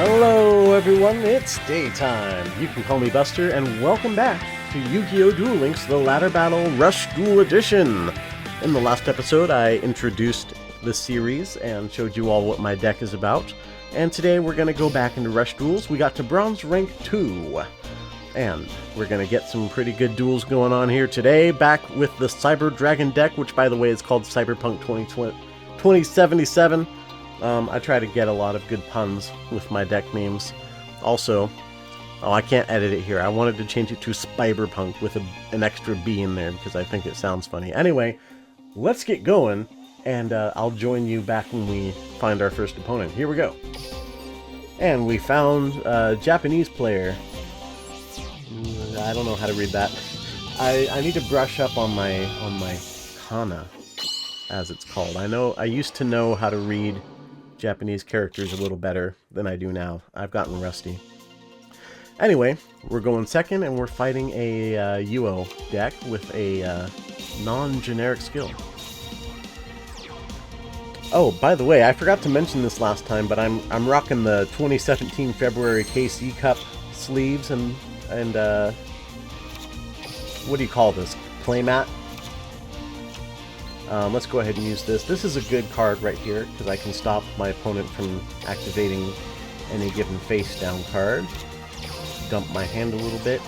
Hello everyone, it's daytime. You can call me Buster, and welcome back to Yu-Gi-Oh Duel Links, the Ladder Battle Rush Duel Edition. In the last episode, I introduced the series and showed you all what my deck is about. And today we're going to go back into Rush Duels. We got to Bronze Rank 2. And we're going to get some pretty good duels going on here today. Back with the Cyber Dragon deck, which by the way is called Cyberpunk 2077. I try to get a lot of good puns with my deck names. Also, I can't edit it here. I wanted to change it to Spiberpunk with an extra B in there because I think it sounds funny. Anyway, let's get going, and I'll join you back when we find our first opponent. Here we go. And we found a Japanese player. I don't know how to read that. I need to brush up on my kana, as it's called. I used to know how to read Japanese characters a little better than I do now. I've gotten rusty. Anyway, we're going second, and we're fighting a Yu-Gi-Oh deck with a non-generic skill. Oh, by the way, I forgot to mention this last time, but I'm rocking the 2017 February KC Cup sleeves and what do you call this? Playmat. Let's go ahead and use this. This is a good card right here, because I can stop my opponent from activating any given face-down card. Dump my hand a little bit.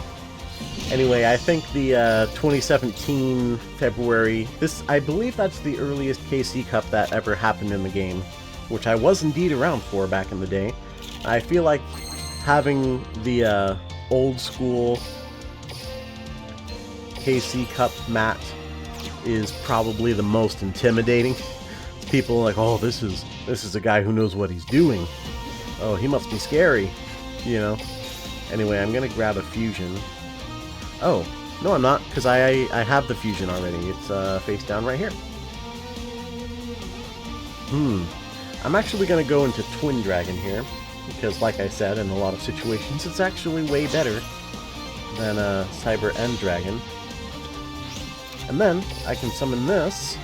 Anyway, I think the 2017 February, I believe that's the earliest KC Cup that ever happened in the game, which I was indeed around for back in the day. I feel like having the old school KC Cup mat is probably the most intimidating. People are like, oh, this is a guy who knows what he's doing. Oh, he must be scary, you know. Anyway, I'm gonna grab a fusion. Oh, no I'm not, because I have the fusion already. It's face down right here. I'm actually gonna go into Twin Dragon here, because like I said, in a lot of situations, it's actually way better than Cyber End Dragon. And then I can summon this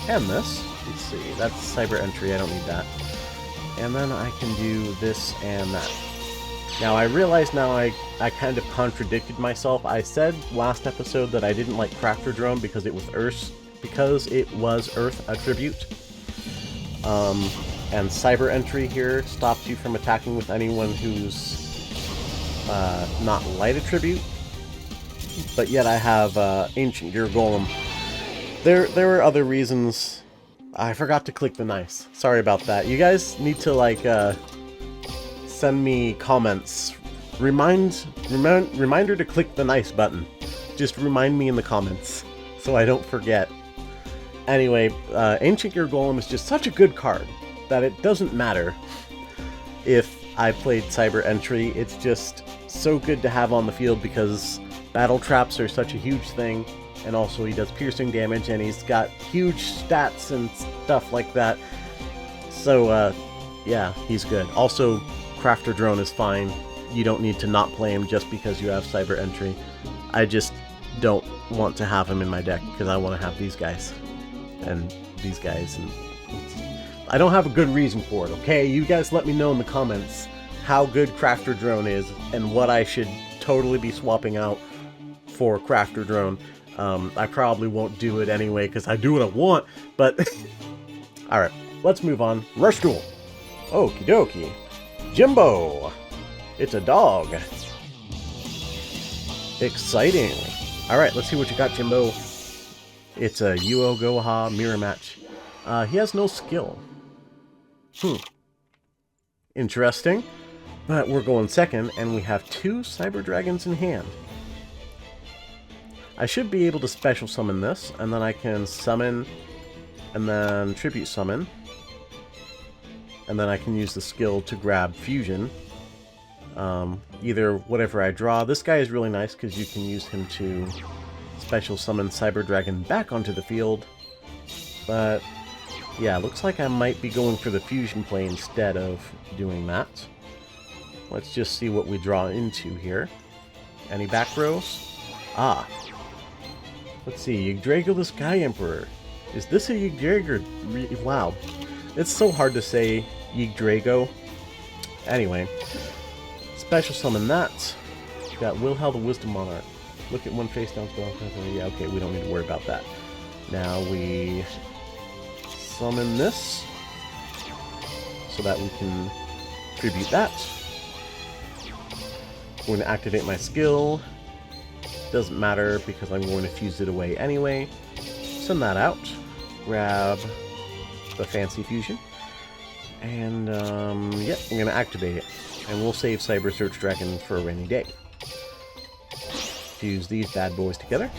and this. Let's see, that's Cyber Entry, I don't need that. And then I can do this and that. Now I realize now I kind of contradicted myself. I said last episode that I didn't like Crafter Drone because it was Earth attribute. And Cyber Entry here stops you from attacking with anyone who's not light attribute. But yet I have Ancient Gear Golem. There were other reasons. I forgot to click the nice. Sorry about that. You guys need to like send me comments. Reminder to click the nice button. Just remind me in the comments so I don't forget. Anyway, Ancient Gear Golem is just such a good card that it doesn't matter if I played Cyber Entry. It's just so good to have on the field because battle traps are such a huge thing, and also he does piercing damage, and he's got huge stats and stuff like that. So, yeah, he's good. Also, Crafter Drone is fine. You don't need to not play him just because you have Cyber Entry. I just don't want to have him in my deck, because I want to have these guys. And these guys. And I don't have a good reason for it, okay? You guys let me know in the comments how good Crafter Drone is, and what I should totally be swapping out for Crafter Drone. I probably won't do it anyway because I do what I want, but alright, let's move on. Rush Duel. Okie dokie. Jimbo. It's a dog. Exciting. Alright, let's see what you got, Jimbo. It's a Yu-Gi-Oh Goha mirror match. He has no skill. Interesting. But we're going second, and we have 2 Cyber Dragons in hand. I should be able to special summon this, and then I can summon, and then tribute summon. And then I can use the skill to grab fusion. Either whatever I draw. This guy is really nice because you can use him to special summon Cyber Dragon back onto the field. But yeah, looks like I might be going for the fusion play instead of doing that. Let's just see what we draw into here. Any back rows? Ah. Let's see, Yggdrasil the Sky Emperor. Is this a Yggdrasil? Wow. It's so hard to say Yggdrasil. Anyway, special summon that. Got Wilhel the Wisdom Monarch. Look at one face down spell. Yeah, okay, we don't need to worry about that. Now we summon this so that we can tribute that. I'm going to activate my skill. Doesn't matter because I'm going to fuse it away anyway. Send that out. Grab the Fancy Fusion. And, yep, I'm going to activate it. And we'll save Cyber Search Dragon for a rainy day. Fuse these bad boys together.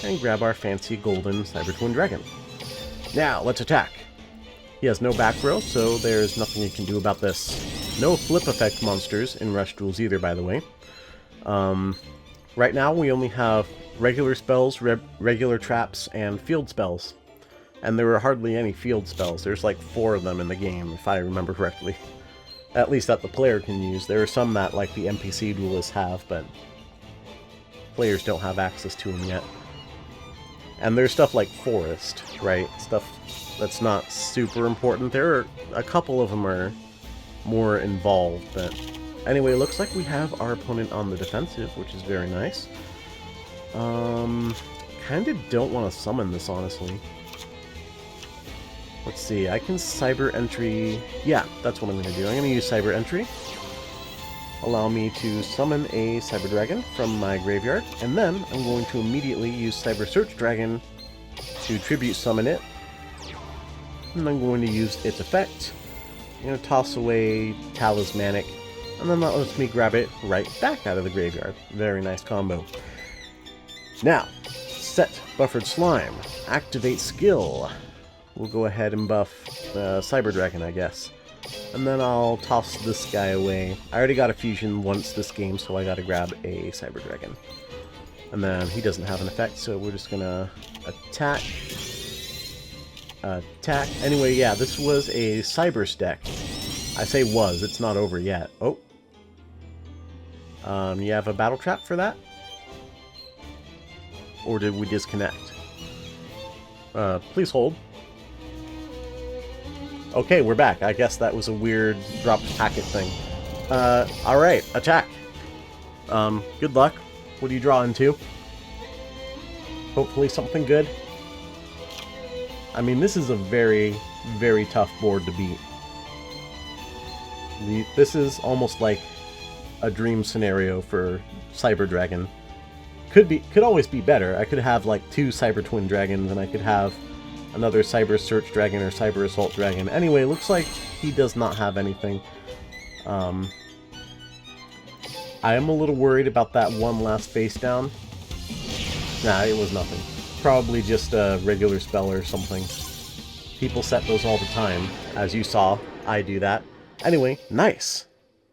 And grab our fancy golden Cyber Twin Dragon. Now, let's attack. He has no back row, so there's nothing you can do about this. No flip effect monsters in Rush Duels either, by the way. Right now, we only have regular spells, regular traps, and field spells. And there are hardly any field spells. There's like 4 of them in the game, if I remember correctly. At least that the player can use. There are some that, like, the NPC duelists have, but players don't have access to them yet. And there's stuff like Forest, right? Stuff that's not super important. There are a couple of them are more involved, but anyway, it looks like we have our opponent on the defensive, which is very nice. Kinda don't want to summon this, honestly. Let's see, I can Cyber Entry... Yeah, that's what I'm going to do. I'm going to use Cyber Entry. Allow me to summon a Cyber Dragon from my graveyard, and then I'm going to immediately use Cyber Search Dragon to tribute summon it. And I'm going to use its effect. I'm going to toss away Talismanic, and then that lets me grab it right back out of the graveyard. Very nice combo. Now, set Buffered Slime. Activate skill. We'll go ahead and buff Cyber Dragon, I guess. And then I'll toss this guy away. I already got a fusion once this game, so I gotta grab a Cyber Dragon. And then he doesn't have an effect, so we're just gonna attack. Attack. Anyway, yeah, this was a Cyber's deck. I say was, it's not over yet. Oh. You have a battle trap for that? Or did we disconnect? Please hold. Okay, we're back. I guess that was a weird dropped packet thing. Alright, attack. Good luck. What are you drawing to? Hopefully something good. I mean, this is a very, very tough board to beat. This is almost like a dream scenario for Cyber Dragon. Could always be better. I could have like 2 Cyber Twin Dragons, and I could have another Cyber Search Dragon or Cyber Assault Dragon. Anyway, looks like he does not have anything. I am a little worried about that one last face down. Nah, it was nothing. Probably just a regular spell or something. People set those all the time. As you saw, I do that. Anyway, nice.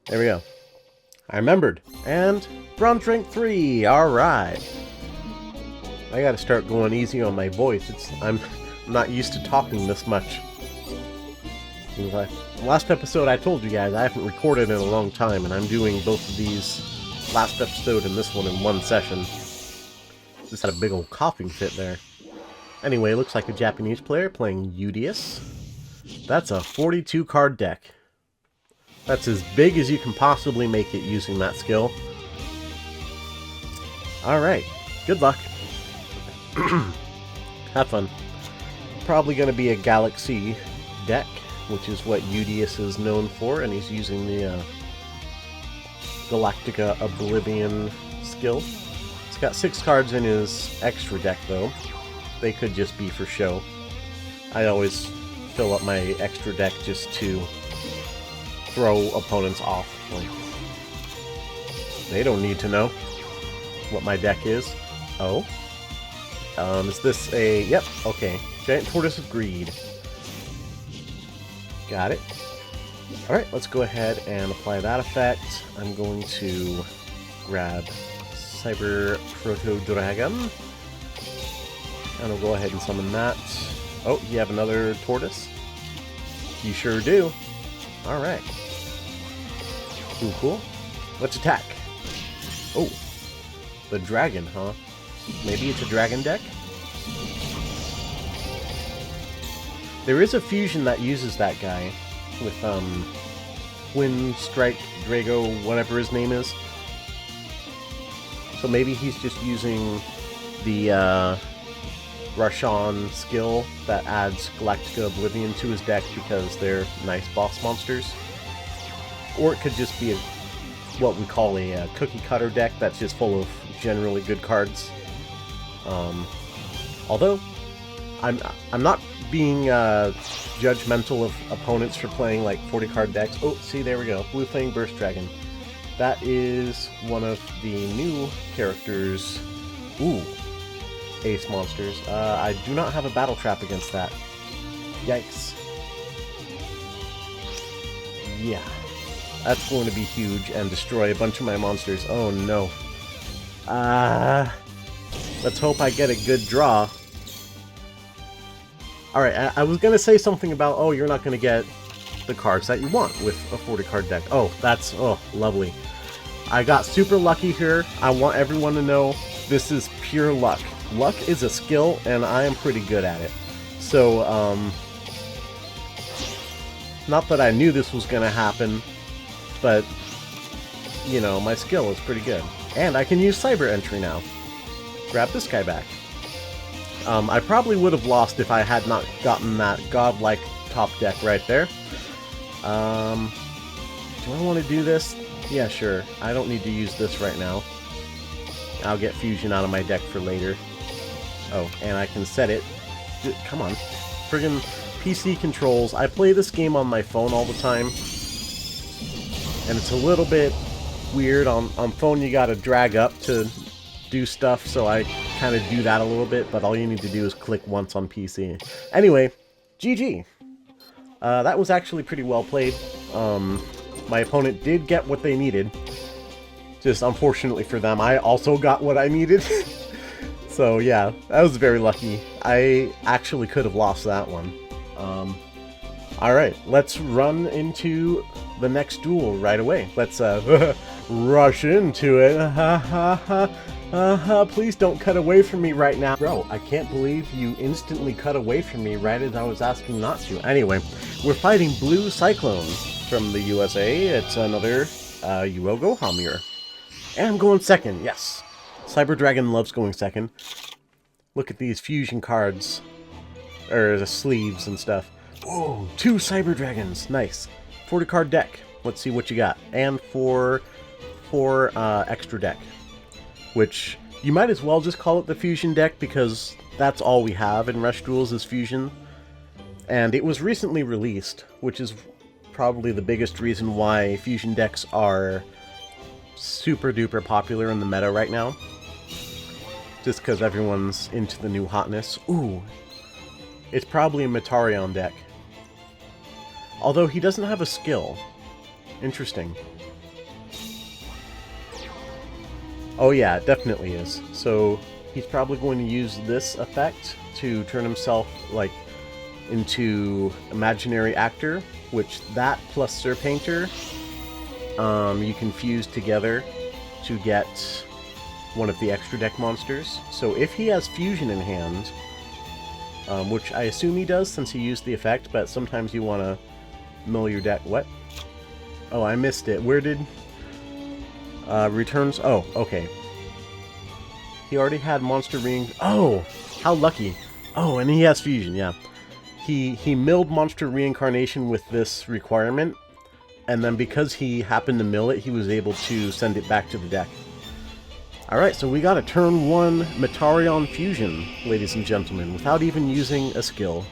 There we go. I remembered. And Bronze Rank 3. Alright. I gotta start going easy on my voice. I'm not used to talking this much. Last episode I told you guys I haven't recorded in a long time, and I'm doing both of these, last episode and this one, in one session. Just had a big old coughing fit there. Anyway, looks like a Japanese player playing Udius. That's a 42 card deck. That's as big as you can possibly make it using that skill. Alright, good luck. Have fun. Probably going to be a Galaxy deck, which is what Udius is known for, and he's using the Galactica Oblivion skill. He's got 6 cards in his extra deck, though. They could just be for show. I always fill up my extra deck just to throw opponents off. Like, they don't need to know what my deck is. Oh? Is this a... Yep, okay. Giant Tortoise of Greed. Got it. Alright, let's go ahead and apply that effect. I'm going to grab Cyber Proto Dragon. And I'll go ahead and summon that. Oh, you have another tortoise? You sure do. Alright. Ooh, cool. Let's attack. Oh. The dragon, huh? Maybe it's a dragon deck? There is a fusion that uses that guy with Twin Strike Drago, whatever his name is. So maybe he's just using the Rush On skill that adds Galactica Oblivion to his deck because they're nice boss monsters. Or it could just be what we call a cookie cutter deck that's just full of generally good cards. Although, I'm not being judgmental of opponents for playing like 40 card decks. Oh, see, there we go. Blue Flame Burst Dragon. That is one of the new characters. Ooh, Ace monsters. I do not have a battle trap against that. Yikes. Yeah. That's going to be huge and destroy a bunch of my monsters. Oh no. Let's hope I get a good draw. Alright, I was going to say something about, oh, you're not going to get the cards that you want with a 40 card deck. Oh, that's, oh, lovely. I got super lucky here. I want everyone to know this is pure luck. Luck is a skill, and I am pretty good at it. So, not that I knew this was going to happen, but, you know, my skill is pretty good. And I can use Cyber Entry now. Grab this guy back. I probably would have lost if I had not gotten that godlike top deck right there. Do I want to do this? Yeah, sure. I don't need to use this right now. I'll get Fusion out of my deck for later. Oh, and I can set it. Come on. Friggin' PC controls. I play this game on my phone all the time. And it's a little bit weird. On phone you gotta drag up to do stuff, so I kind of do that a little bit, but all you need to do is click once on PC. Anyway, GG. That was actually pretty well played. My opponent did get what they needed. Just unfortunately for them, I also got what I needed. So yeah, that was very lucky. I actually could have lost that one. Alright, let's run into the next duel right away. Let's rush into it. Please don't cut away from me right now. Bro, I can't believe you instantly cut away from me right as I was asking not to. Anyway, we're fighting Blue Cyclone from the USA. It's another Yu-Gi-Oh Gohan mirror. And I'm going second, yes. Cyber Dragon loves going second. Look at these fusion cards. Or the sleeves and stuff. Oh, 2 Cyber Dragons. Nice. 40 card deck. Let's see what you got. And four extra deck. Which, you might as well just call it the Fusion deck, because that's all we have in Rush Duels is Fusion. And it was recently released, which is probably the biggest reason why Fusion decks are super duper popular in the meta right now. Just because everyone's into the new hotness. Ooh, it's probably a Metarion deck. Although he doesn't have a skill. Interesting. Oh yeah, it definitely is. So he's probably going to use this effect to turn himself, like, into Imaginary Actor, which that plus Sir Painter, you can fuse together to get one of the extra deck monsters. So if he has Fusion in hand, which I assume he does since he used the effect, but sometimes you want to mill your deck. What? Oh, I missed it. Where did... returns... Oh, okay. He already had Monster Ring... Oh! How lucky. Oh, and he has Fusion, yeah. He milled Monster Reincarnation with this requirement, and then because he happened to mill it, he was able to send it back to the deck. Alright, so we got a turn 1 Metarion Fusion, ladies and gentlemen, without even using a skill.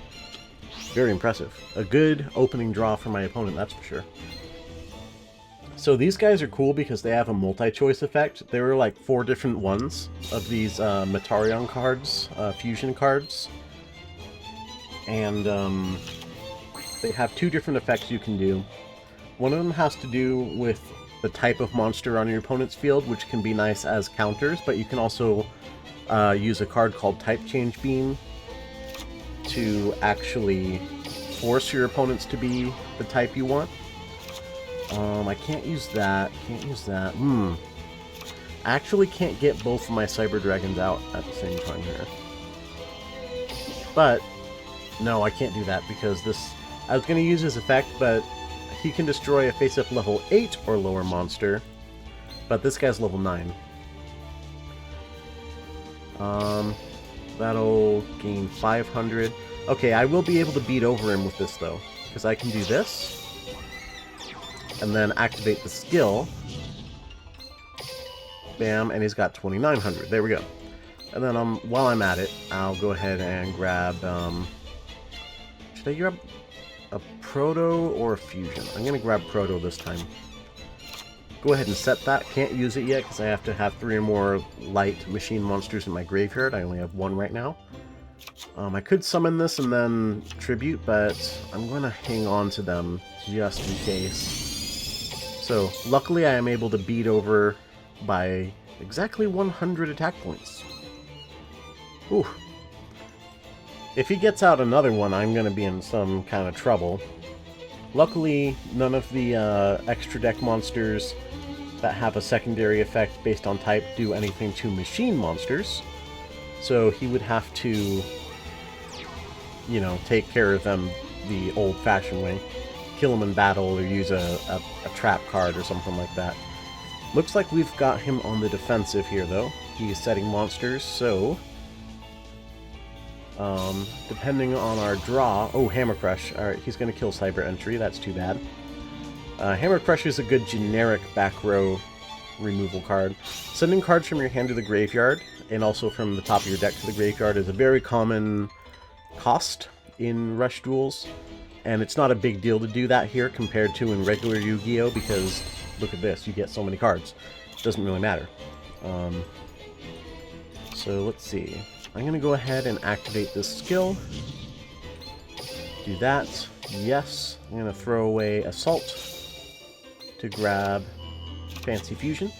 Very impressive. A good opening draw for my opponent, that's for sure. So these guys are cool because they have a multi-choice effect. There are like 4 different ones of these Metarion cards, Fusion cards. And they have 2 different effects you can do. One of them has to do with the type of monster on your opponent's field, which can be nice as counters, but you can also use a card called Type Change Beam to actually force your opponents to be the type you want. I can't use that. Can't use that. I actually can't get both of my Cyber Dragons out at the same time here. But, no, I can't do that because this... I was going to use his effect, but he can destroy a face-up level 8 or lower monster, but this guy's level 9. That'll gain 500. Okay, I will be able to beat over him with this, though, because I can do this, and then activate the skill. Bam, and he's got 2,900. There we go. And then while I'm at it, I'll go ahead and grab... should I grab a Proto or a Fusion? I'm going to grab Proto this time. Go ahead and set that. Can't use it yet because I have to have 3 or more light machine monsters in my graveyard. I only have 1 right now. I could summon this and then tribute, but I'm going to hang on to them just in case. So, luckily I am able to beat over by exactly 100 attack points. Ooh. If he gets out another one, I'm going to be in some kind of trouble. Luckily, none of the extra deck monsters that have a secondary effect based on type do anything to machine monsters. So he would have to, you know, take care of them the old-fashioned way. Kill them in battle or use a trap card or something like that. Looks like we've got him on the defensive here, though. He is setting monsters, so... depending on our draw... Oh, Hammer Crush. Alright, he's going to kill Cyber Entry. That's too bad. Hammer Crush is a good generic back row removal card. Sending cards from your hand to the graveyard, and also from the top of your deck to the graveyard, is a very common cost in Rush Duels. And it's not a big deal to do that here compared to in regular Yu-Gi-Oh! Because, look at this, you get so many cards. It doesn't really matter. So, let's see. I'm going to go ahead and activate this skill. Do that. Yes. I'm going to throw away Assault to grab Fancy Fusion.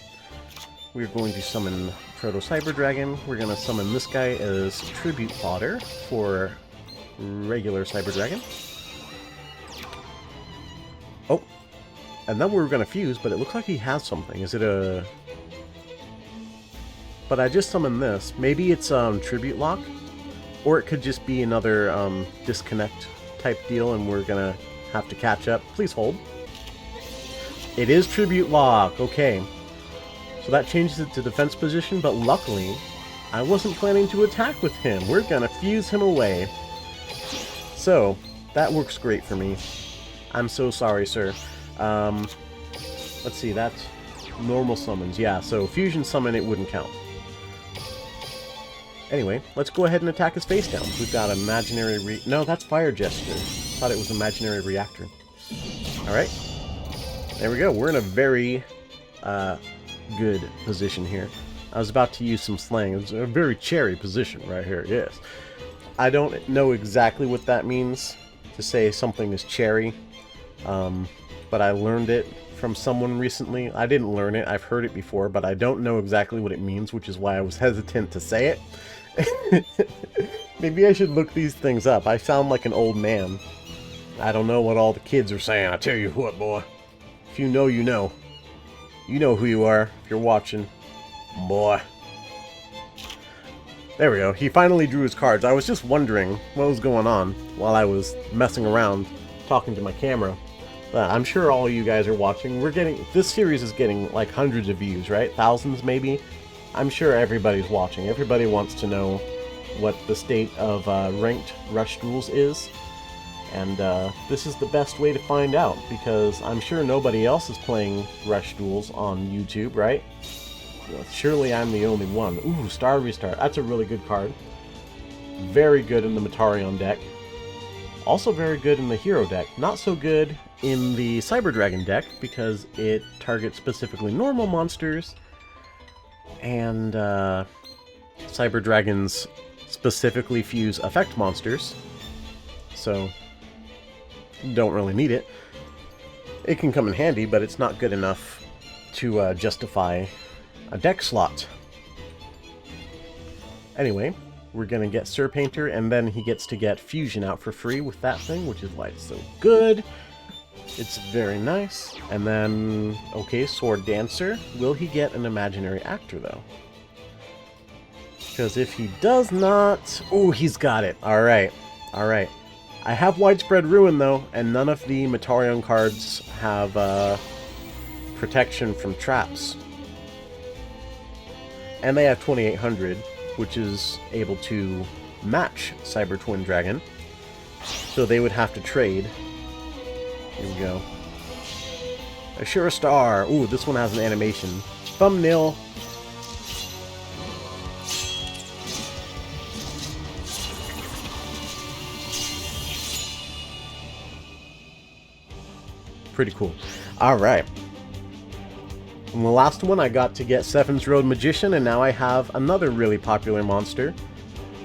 We're going to summon Proto Cyber Dragon. We're going to summon this guy as Tribute Fodder for regular Cyber Dragon. Oh. And then we were going to fuse, but it looks like he has something. Is it a... But I just summoned this. Maybe it's Tribute Lock, or it could just be another disconnect type deal, and we're gonna have to catch up. Please hold. It is Tribute Lock. Okay, so that changes it to defense position. But luckily, I wasn't planning to attack with him. We're gonna fuse him away. So that works great for me. I'm so sorry, sir. Let's see. That's normal summons. Yeah. So fusion summon, it wouldn't count. Anyway, let's go ahead and attack his face down. We've got imaginary No, that's Fire Gesture. Thought it was imaginary reactor. Alright. There we go. We're in a very good position here. I was about to use some slang. It's a very cherry position right here. Yes. I don't know exactly what that means to say something is cherry. But I learned it from someone recently. I didn't learn it. I've heard it before, but I don't know exactly what it means, which is why I was hesitant to say it. Maybe I should look these things up. I sound like an old man. I don't know what all the kids are saying. I tell you what, boy. If you know, you know. You know who you are if you're watching. Boy. There we go. He finally drew his cards. I was just wondering what was going on while I was messing around talking to my camera. I'm sure all you guys are watching. This series is getting like hundreds of views, right? Thousands maybe. I'm sure everybody's watching. Everybody wants to know what the state of ranked Rush Duels is. And this is the best way to find out, because I'm sure nobody else is playing Rush Duels on YouTube, right? Well, surely I'm the only one. Ooh, Star Restart. That's a really good card. Very good in the Metarion deck. Also very good in the Hero deck. Not so good in the Cyber Dragon deck, because it targets specifically normal monsters, and Cyber Dragons specifically fuse effect monsters, so don't really need it. It can come in handy, but it's not good enough to justify a deck slot. Anyway, we're gonna get Sir Painter, and then he gets to get Fusion out for free with that thing, which is why it's so good. It's very nice. And then, okay, Sword Dancer. Will he get an imaginary actor, though? Because if he does not... Oh, he's got it. Alright. Alright. I have Widespread Ruin, though, and none of the Metarion cards have protection from traps. And they have 2800, which is able to match Cyber Twin Dragon. So they would have to trade. Here we go. Assure Star. Ooh, this one has an animation. Thumbnail. Pretty cool. Alright. In the last one, I got to get Seven's Road Magician, and now I have another really popular monster.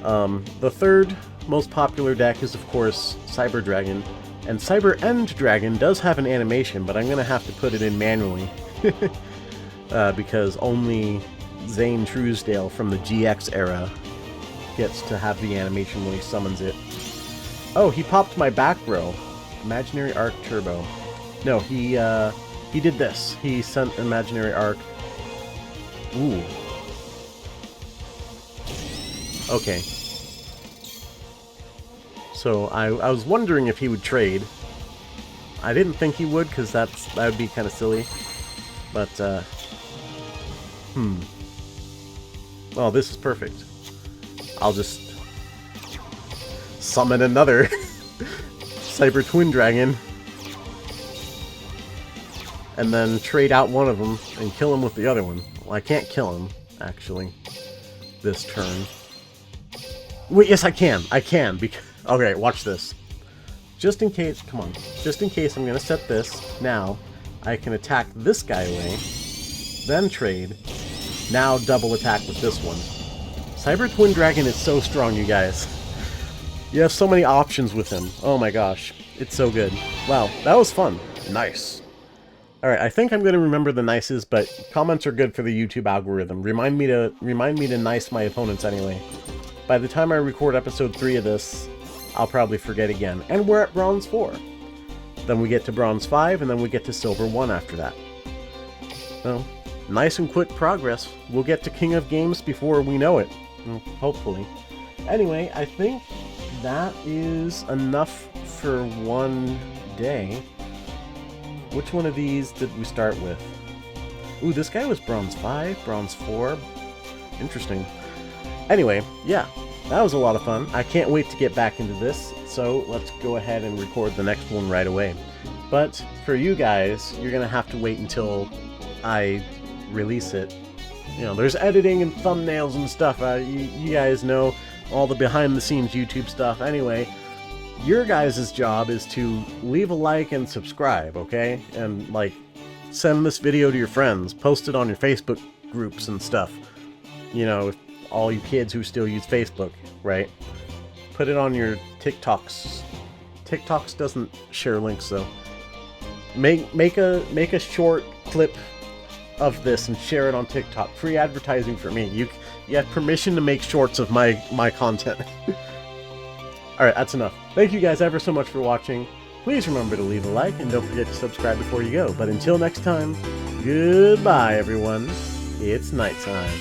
The third most popular deck is, of course, Cyber Dragon. And Cyber End Dragon does have an animation, but I'm going to have to put it in manually. Because only Zane Truesdale from the GX era gets to have the animation when he summons it. Oh, he popped my back row. Imaginary Arc Turbo. No, he did this. He sent Imaginary Arc. Ooh. Okay. So I was wondering if he would trade. I didn't think he would, because that would be kind of silly. But, well, this is perfect. I'll just summon another Cyber Twin Dragon. And then trade out one of them and kill him with the other one. Well, I can't kill him, actually, this turn. Wait, yes, I can. I can. Okay, watch this. Just in case, come on. Just in case I'm going to set this now, I can attack this guy away, then trade, now double attack with this one. Cyber Twin Dragon is so strong, you guys. You have so many options with him. Oh my gosh. It's so good. Wow, that was fun. Nice. Alright, I think I'm going to remember the nices, but comments are good for the YouTube algorithm. Remind me to nice my opponents anyway. By the time I record episode 3 of this, I'll probably forget again. And we're at Bronze 4. Then we get to Bronze 5, and then we get to Silver 1 after that. So, nice and quick progress. We'll get to King of Games before we know it. Well, hopefully. Anyway, I think that is enough for one day. Which one of these did we start with? Ooh, this guy was Bronze 5, Bronze 4. Interesting. Anyway, yeah, that was a lot of fun. I can't wait to get back into this, so let's go ahead and record the next one right away. But for you guys, you're going to have to wait until I release it. You know, there's editing and thumbnails and stuff. You guys know all the behind-the-scenes YouTube stuff. Anyway, your guys' job is to leave a like and subscribe, okay? And, like, send this video to your friends. Post it on your Facebook groups and stuff. You know, all you kids who still use Facebook, right? Put it on your TikToks. TikToks doesn't share links, though. Make a short clip of this and share it on TikTok. Free advertising for me. You have permission to make shorts of my content. Alright, that's enough. Thank you guys ever so much for watching. Please remember to leave a like and don't forget to subscribe before you go. But until next time, goodbye everyone. It's nighttime.